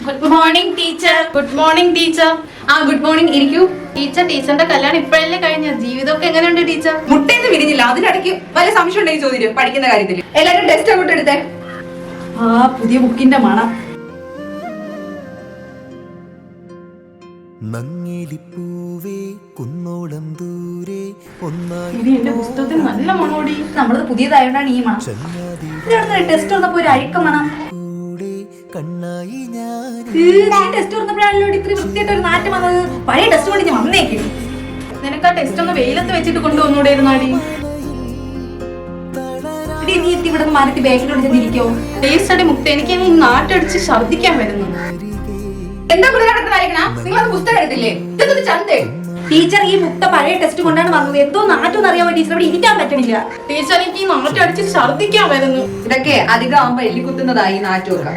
Good morning teacher. Good morning teacher. Good morning. ഇരിക്കൂ. ടീച്ചറിന്റെ കല്യാണം ഇപ്പോഴല്ലേ കഴിഞ്ഞ? ജീവിതമൊക്കെ എങ്ങനെയുണ്ട് ടീച്ചർ? മുട്ടേന്ന് വിരിഞ്ഞില്ല. അതിനിടയ്ക്ക് വല്ല സംശയം ഉണ്ടെങ്കിൽ ചോദിക്കും പഠിക്കുന്ന കാര്യത്തിൽ. എല്ലാരും ടെസ്റ്റ് അങ്ങോട്ട് എടുത്തേ. പുതിയ ബുക്കിന്റെ മണം. നങ്ങിലിപ്പൂവേ കുന്നോളം ദൂരെ എന്റെ പുസ്തകത്തിന് നല്ല മണോടി. നമ്മളത് പുതിയതായോണ്ടാണ് ഈ മണം. ടെസ്റ്റ് വന്നപ്പോ ഒരു അഴുക്ക മണം. കണ്ണായി ഞാൻ ടെസ്റ്റ് വന്നപ്പോഴാണല്ലോ ഇത്രയും വൃത്തിയായിട്ട് ഒരു നാറ്റം വന്നത്. പഴയ ടെസ്റ്റ് കൊണ്ട് ഞാൻ വന്നേക്കും. നിനക്ക് ആ ടെസ്റ്റ് ഒന്ന് വെയിലത്ത് വെച്ചിട്ട് കൊണ്ടുവന്നൂടായിരുന്നാടി? നീ ഇവിടെ മാറ്റി ബാഗിലോട്ട് ചെന്നിരിക്കോ? ടേസ്റ്റ് മുക്ത, എനിക്ക് നാട്ടടിച്ച് ഛർദിക്കാൻ വരുന്നു. എന്താ നിങ്ങൾ പുസ്തകം എടുത്തില്ലേ? ചന്തേ ടീച്ചർ ഈ മുക്ത പഴയ ടെസ്റ്റ് കൊണ്ടാണ് വന്നത്. എന്തോ നാറ്റം അറിയാമോ ടീച്ചർ? ഇവിടെ ഇരിക്കാൻ പറ്റണില്ല. ടീച്ചർ, എനിക്ക് നാട്ടടിച്ച് ഛർദിക്കാൻ വരുന്നു. ഇതൊക്കെ അധികം ആകുമ്പോ എല്ലി കുത്തുന്നതായി നാറ്റമൊക്കെ.